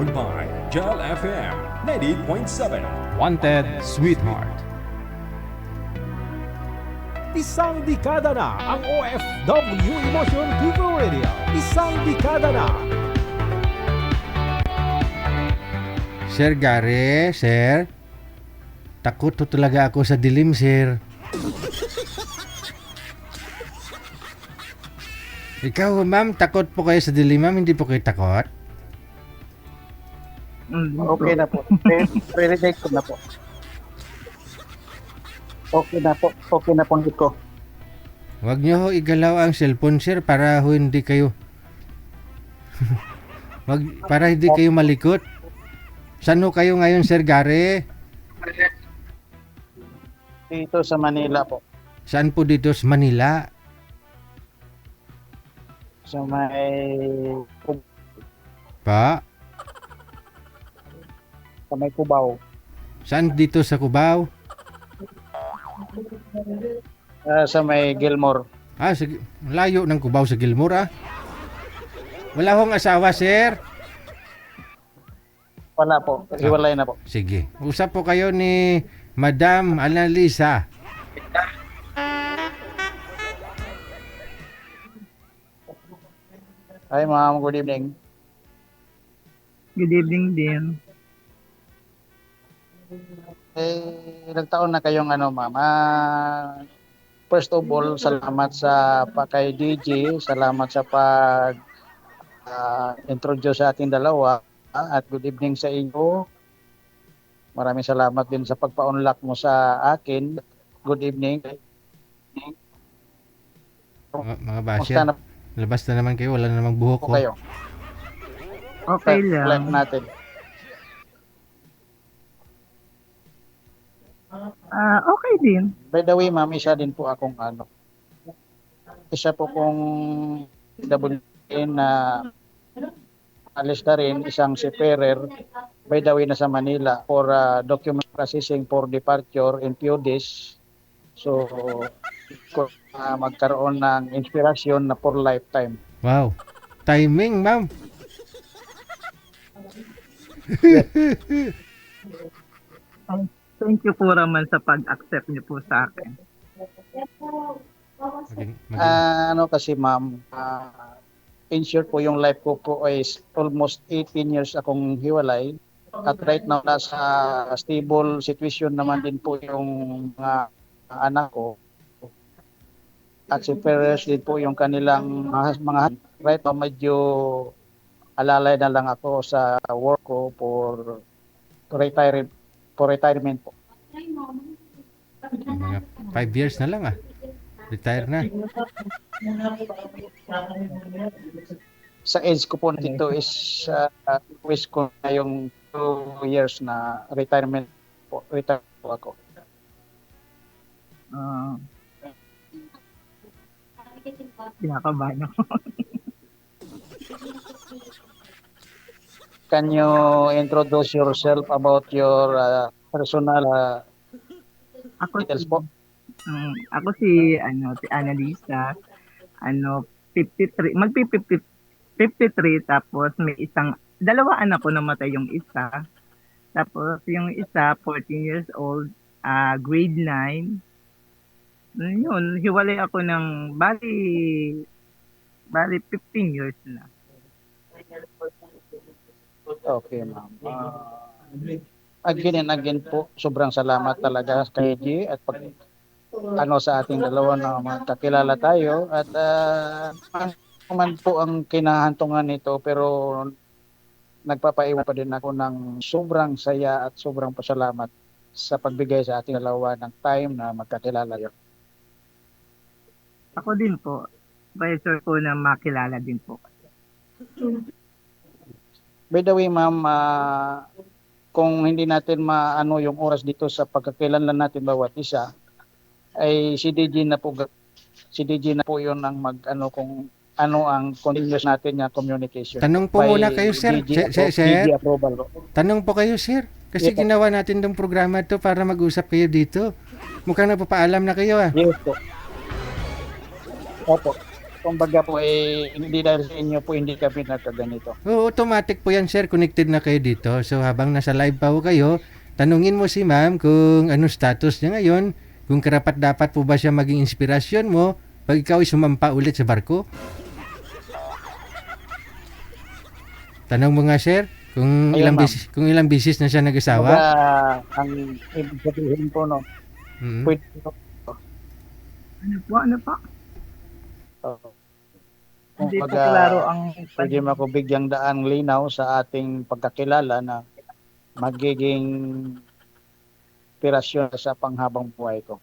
Powered by Jal FM 90.7. Wanted Sweetheart. Isang dekada na ang OFW Emotion Giver Radio. Isang dekada na. Sir Gary, sir. Takot to talaga ako sa dilim, sir. Ikaw, ma'am, takot po kayo sa dilim, ma'am? Hindi po kayo takot? Okay na po. Pre-reject ko na po. Okay na po. Okay na po ko. Huwag niyo ho igalaw ang cellphone, sir, para ho hindi kayo... para hindi kayo malikot. Saan ho kayo ngayon, Sir Gary? Dito sa Manila po. Saan po dito sa Manila? Sa may... Pa? Sa may Cubao. Saan dito sa Cubao? Sa may Gilmore. Ah, layo ng Cubao sa Gilmore, ah. Wala hong asawa, sir? Wala po. Hiwalay na po. Sige. Usap po kayo ni Madam Annalisa. Hi ma'am, good evening. Good evening din. Ilang taon na kayong ma'am? First of all, salamat sa kay DJ, salamat sa pag introduce sa ating dalawa at good evening sa inyo. Maraming salamat din sa pagpa-unlock mo sa akin. Good evening. Mga basya, labas na naman kayo. Wala na namang buhok ko. Kayo. Okay Like lang. natin. Okay din. By the way, ma'am, isa din po akong isa po kong WN na alis na rin, isang seafarer, by the way, nasa Manila for document processing for departure in few days. So, magkaroon ng inspirasyon na for lifetime. Wow. Timing, ma'am. Thank you po naman sa pag-accept niyo po sa akin. Kasi ma'am, in short po yung life ko po is almost 18 years akong hiwalay. At right now, nasa stable situation naman din po yung mga anak ko. At si parents din po yung kanilang mga right now, medyo alalay na lang ako sa work ko for retirement po. Mga 5 years na lang, ah. Retire na. Sa age ko po dito is wish ko na yung 2 years na retirement po. Retire po ako. Kinakabahan ako. Can you introduce yourself about your personal details po? Ako si Annalisa, 53, magpi-53, tapos may dalawa anak ko namatay yung isa. Tapos yung isa 14 years old, grade 9. Yun, hiwalay ako ng bali 15 years na. Okay, ma'am. Again and again po, sobrang salamat talaga kay G at sa ating dalawa na magkakilala tayo at man po ang kinahantungan nito pero nagpapaiwan pa din ako ng sobrang saya at sobrang pasalamat sa pagbigay sa ating dalawa ng time na magkakilala yun. Ako din po. Pleasure ko na makilala din po. By the way, ma'am, kung hindi natin maano yung oras dito sa pagkakilanlan natin bawat isa, ay si DJ na po yun ang kung ano ang continuous natin na communication. Tanong po muna kayo, sir. Sir. DJ approval. Tanong po kayo, sir. Kasi ginawa natin tong programa to para mag-usap kayo dito. Mukhang napapaalam na kayo, ah. Yes po. Opo. kumbaga po hindi dahil sa inyo po hindi kami nagkaganito. Oo, automatic po yan, sir. Connected na kayo dito. So, habang nasa live pa po kayo, tanungin mo si ma'am kung anong status niya ngayon, kung karapat-dapat po ba siya maging inspirasyon mo pag ikaw ay sumampa ulit sa barko. Tanong mo nga, sir, kung Ayun, ma'am. kung ilang bisis na siya nag-asawa. Kumbaga, ang ibig sabihin po, no, Mm. pwede Ano po? Hindi po kumbaga, klaro ang pwede mo ako bigyang daan linaw sa ating pagkakilala na magiging inspirasyon sa panghabang buhay ko.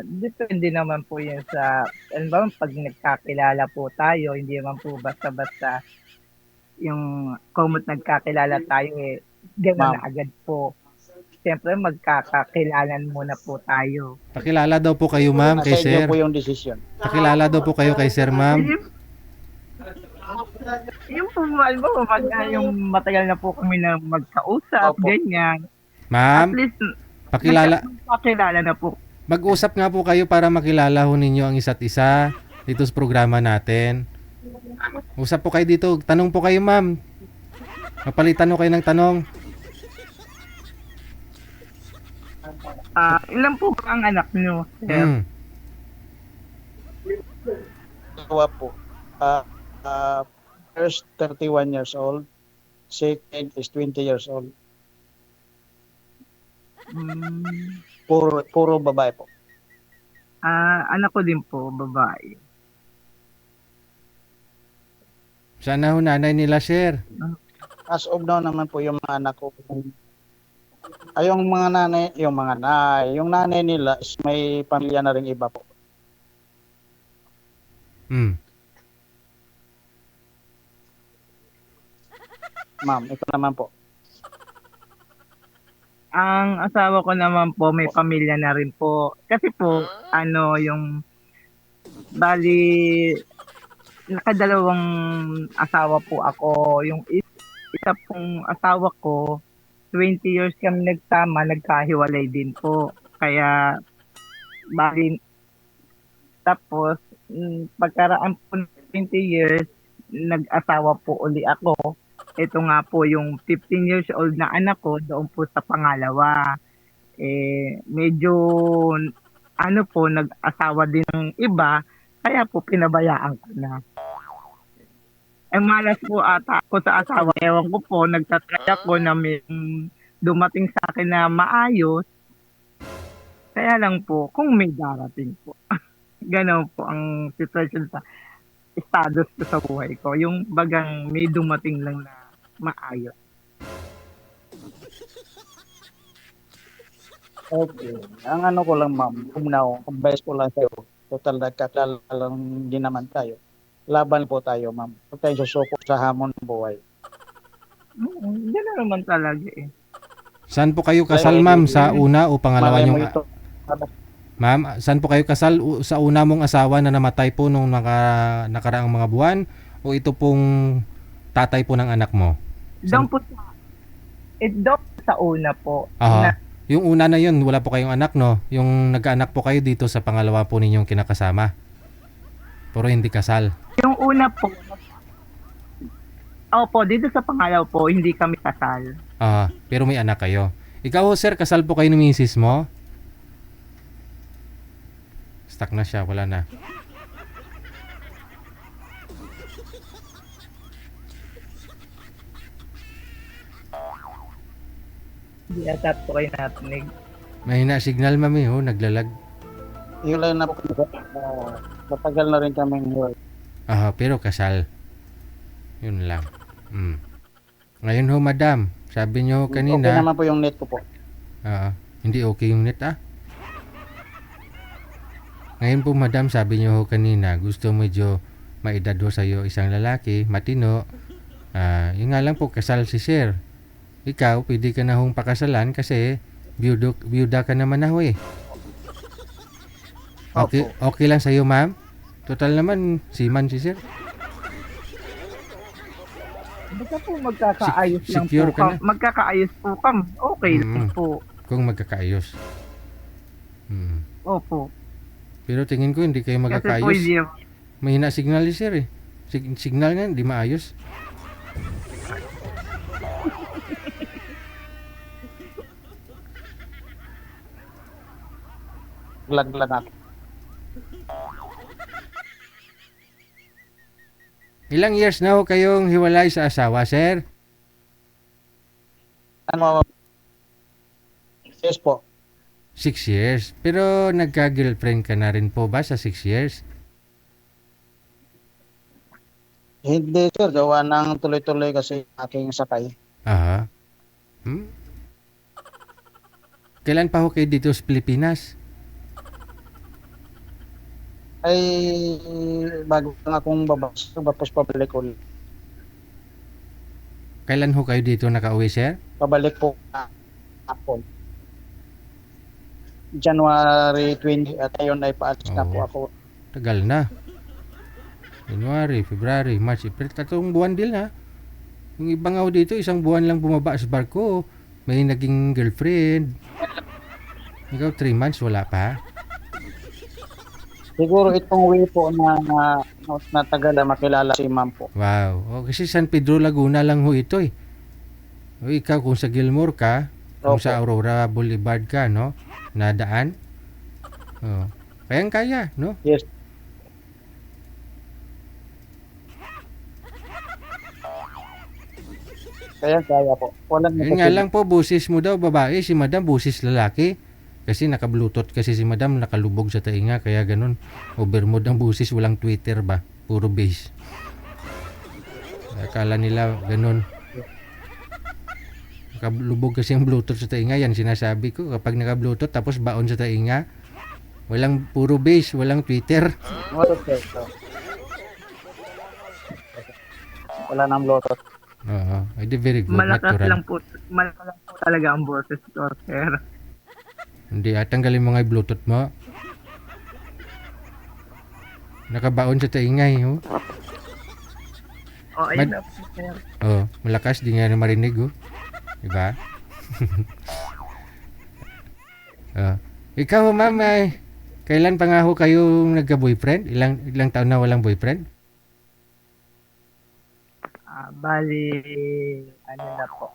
Depende naman po yun sa, ano ba, pag nagkakilala po tayo, hindi naman po basta-basta yung kumot nagkakilala tayo gano'n Ma'am. na agad po. Siyempre, magkakakilalan muna po tayo. Pakilala daw po kayo, ma'am, Nasa kay inyo sir. po yung desisyon. Pakilala daw po kayo kay sir, ma'am. Yung po, alam mo, yung matagal na po kami na magkausap, Opo. ganyan. At Ma'am, least, pakilala. magkakilala na po. Mag-usap nga po kayo para makilala ho ninyo ang isa't isa dito sa programa natin. Usap po kayo dito. Tanong po kayo, ma'am. Mapalitan ho kayo ng tanong. Ilan po ba ang anak nyo? Sir? Mm. Dalawa po. First, 31 years old. Second is 20 years old. Mm, Puro babae po. anak ko din po, babae. Sana ho nanay nila, sir. As of now naman po yung mga anak ko. Yung nanay nila is may pamilya na ring iba po. Mm. Ma'am, ito naman po. Ang asawa ko naman po, may pamilya na rin po. Kasi po, bali, nakadalawang asawa po ako. Yung isa pong asawa ko, 20 years kami nagsama, nagkahiwalay din po. Kaya, bali, tapos, pagkaraan po ng 20 years, nag-asawa po uli ako. Ito nga po yung 15 years old na anak ko doon po sa pangalawa. Medyo nag-asawa din ng iba, kaya po pinabayaan ko na. Malas po ata ako sa asawa. Ewan ko po, nagtatry ako na may dumating sa akin na maayos. Kaya lang po, kung may darating po. Ganon po ang sitwasyon sa status ko sa buhay ko. Yung bagang may dumating lang na maayos. Okay. Ang ano ko lang, ma'am, advice ko lang sa'yo. Total nagkakilala lang din naman tayo. Laban po tayo, ma'am. Huwag tayong susuko sa hamon ng buhay. Gano'n naman talaga eh. Saan po kayo kasal, ma'am? Sa una o pangalawa Malay mo niyong... ito. Ma'am, saan po kayo kasal? Sa una mong asawa na namatay po nung nakaraang mga buwan? O ito pong tatay po ng anak mo? Doon po sa una po. Aha. Yung una na yun, wala po kayong anak, no? Yung nagkaanak po kayo dito sa pangalawa po ninyong kinakasama. Pero hindi kasal. Yung una po, opo, dito sa pangalaw po, hindi kami kasal. Pero may anak kayo. Ikaw, sir, kasal po kayo ni misis mo? Stuck na siya, wala na. Hindi ata po kayo natinig. Mahina signal, mami, naglalag. Yun lang na po. Matagal na rin kami hiwalay. Pero kasal. Yun lang. Ngayon ho, madam, sabi nyo Okay kanina, naman po yung net ko po. hindi okay yung net, Ngayon po, madam, sabi nyo ho kanina, gusto medyo maedad ho sa'yo isang lalaki, matino. Yun nga lang po, kasal si sir. Ikaw, pwede ka na hong pakasalan kasi byuda ka naman na ho eh. Okay lang sa'yo, ma'am? Total naman, seaman si sir. Basta po magkakaayos lang Secure po. ka na? Magkakaayos po kam. Okay lang po. Kung magkakaayos. Opo. Pero tingin ko hindi kayo Kasi po magkakaayos. hindi, Mahina signal ni sir eh. Signal nga, hindi maayos. Laglag ako. Ilang years na ho kayong hiwalay sa asawa, sir? Ano, yes po. 6 years. Pero nagka-girlfriend ka na rin po ba sa 6 years? Hindi sir, gawa ng tuloy-tuloy kasi aking sakay. Aha. Hmm? Kailan pa ho kayo dito sa Pilipinas? Ay, bago lang akong babas, tapos pabalik ulit. Kailan ho kayo dito nakauwi, sir? Pabalik po ako. January 20 at ayun ay paalis na po Oo. ako. Tagal na. January, February, March, April. 3 buwan din ha. Yung iba nga ho dito, 1 buwan lang bumaba sa barko. May naging girlfriend. Ikaw 3 months, wala pa. Siguro itong way po na tagal na makilala si ma'am po. Wow. O, kasi San Pedro Laguna lang ho ito eh. O, ikaw kung sa Gilmore ka, kung Opo. sa Aurora Boulevard ka, no? Nadaan. O. Kayang-kaya, no? Yes. Kaya po. Walang Yun nga lang po, busis mo daw babae, si madam busis lalaki. Kasi naka-bluetooth kasi si madam, nakalubog sa tainga, kaya ganun. Overmode ang busis, walang Twitter ba? Puro bass. Akala nila ganun. Nakalubog kasi ang bluetooth sa tainga, yan sinasabi ko. Kapag naka-bluetooth tapos baon sa tainga, walang puro bass, walang Twitter. Wala nang Bluetooth. Oo, edi very good, malakas natural. lang po talaga ang boses ko, sir. Hindi, tanggalin mo nga yung Bluetooth mo. Nakabaon sa taingay, oh. O, ayun Mad- na po, sir. Oh, malakas, di nga na marinig, oh. Diba? Oh. Ikaw, ma'am, ay, kailan pa nga ho kayong nagka-boyfriend? Ilang taon na walang boyfriend? Bali, ano na po.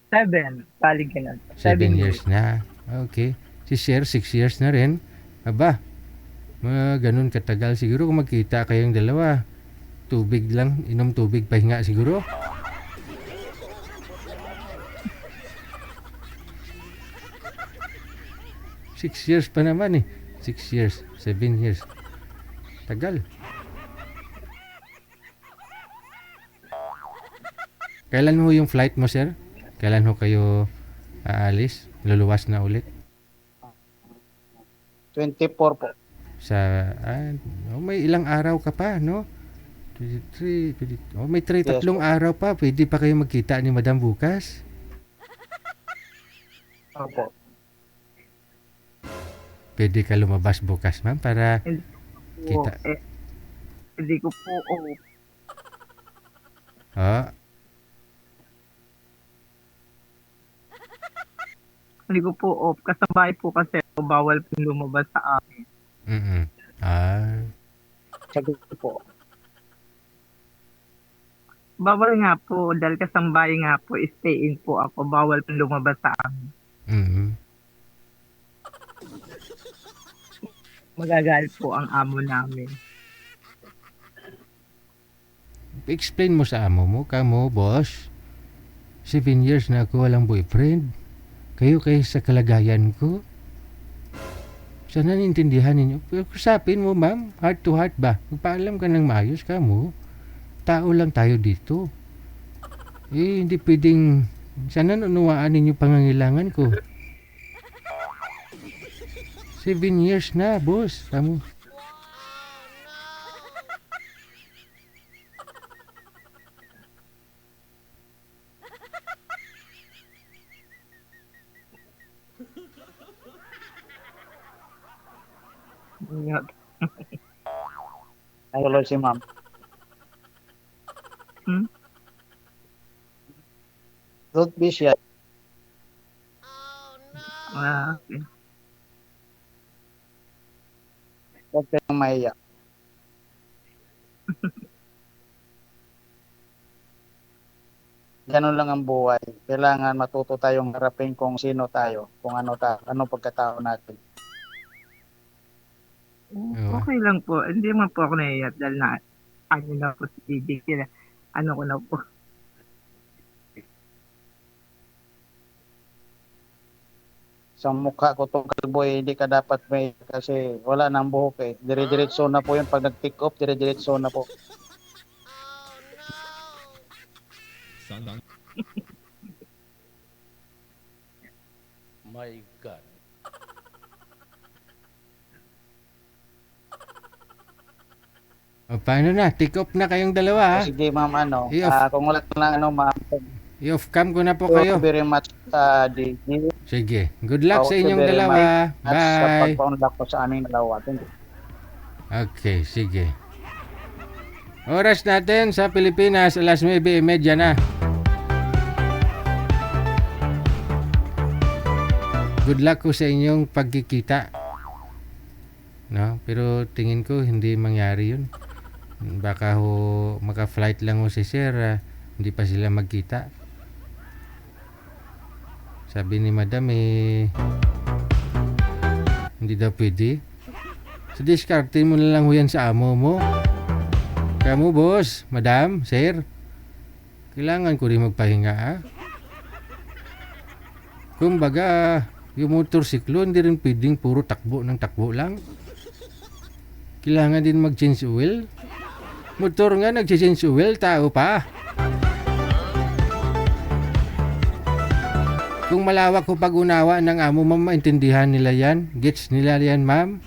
7. Bali, ganun. 7 years na. Okay. Si Sir, 6 years na rin. Aba, ganun katagal. Siguro kung magkita kayong dalawa, tubig lang, inom tubig, pahinga siguro. Six years pa naman eh. 6 years, 7 years. Tagal. Kailan ho yung flight mo, sir? Kailan ho kayo aalis? Luluwas na ulit? 24 po. Sa, may ilang araw ka pa, no? 23, may 3 Yes, tatlong araw pa. Pwede pa kayo magkita ni Madam bukas? Opo. Pwede ka lumabas bukas, ma'am, para kita. Hindi ko po, Oh, hindi ko po off. Kasabay po kasi bawal po lumabas sa amin. mm. Sabi ko po. Bawal nga po, dahil kasambay nga po, stay in po ako. Bawal po lumabas sa amin. Mm. Magagalit po ang amo namin. Explain mo sa amo mo, kamo, boss. 7 years na ako walang boyfriend. Kayo sa kalagayan ko. Sana nintindihan ninyo. Pero kusapin mo, ma'am, heart to heart ba? Magpaalam ka ng maayos ka mo. Tao lang tayo dito. Hindi pwedeng... Sana nunuwaan ninyo pangangailangan ko. 7 years na, boss. Kamu. Ay, tuloy si ma'am. Don't be shy. Okay. Huwag kayong mahiya. Ganun lang ang buhay. Kailangan matuto tayong harapin kung sino tayo, kung ano ano pagkatao natin. Oo. Okay lang po. Hindi man po ako naiyak dahil na ano na po si DJ kila. Ano ko na po. Sa mukha ko tong kalboy, hindi ka dapat may kasi wala nang buhok eh. Dire-diretso na po yung pag nag-pick up, dire-diretso na po. My God. O, paano na? Take off na kayong dalawa, ha? Sige ma'am, I-off. kung wala ka lang ma'am, I-off cam ko na po thank kayo. you very much, DJ. Sige. Good luck sa Thank you inyong very dalawa. At sa Bye. pagpa-unlock ko sa aming dalawa. Thank you. Okay, sige. Oras natin sa Pilipinas, alas 9:30 na. Good luck ko sa inyong pagkikita. No, pero tingin ko hindi mangyari 'yun. Baka ho maka-flight lang ho si Sir, hindi pa sila magkita. Sabi ni Madam hindi daw pwede. So diskarte mo na lang ho yan sa amo mo. Kamu boss, Madam, Sir, kailangan ko rin magpahinga, ha? Kumbaga, yung motorsiklo hindi rin pwedeng puro takbo ng takbo lang. Kailangan din mag-change oil. Motor nga nag-change oil, tao pa. Kung malawak ko pag-unawa ng amo, ma'am, maintindihan nila yan. Gets nila yan, ma'am.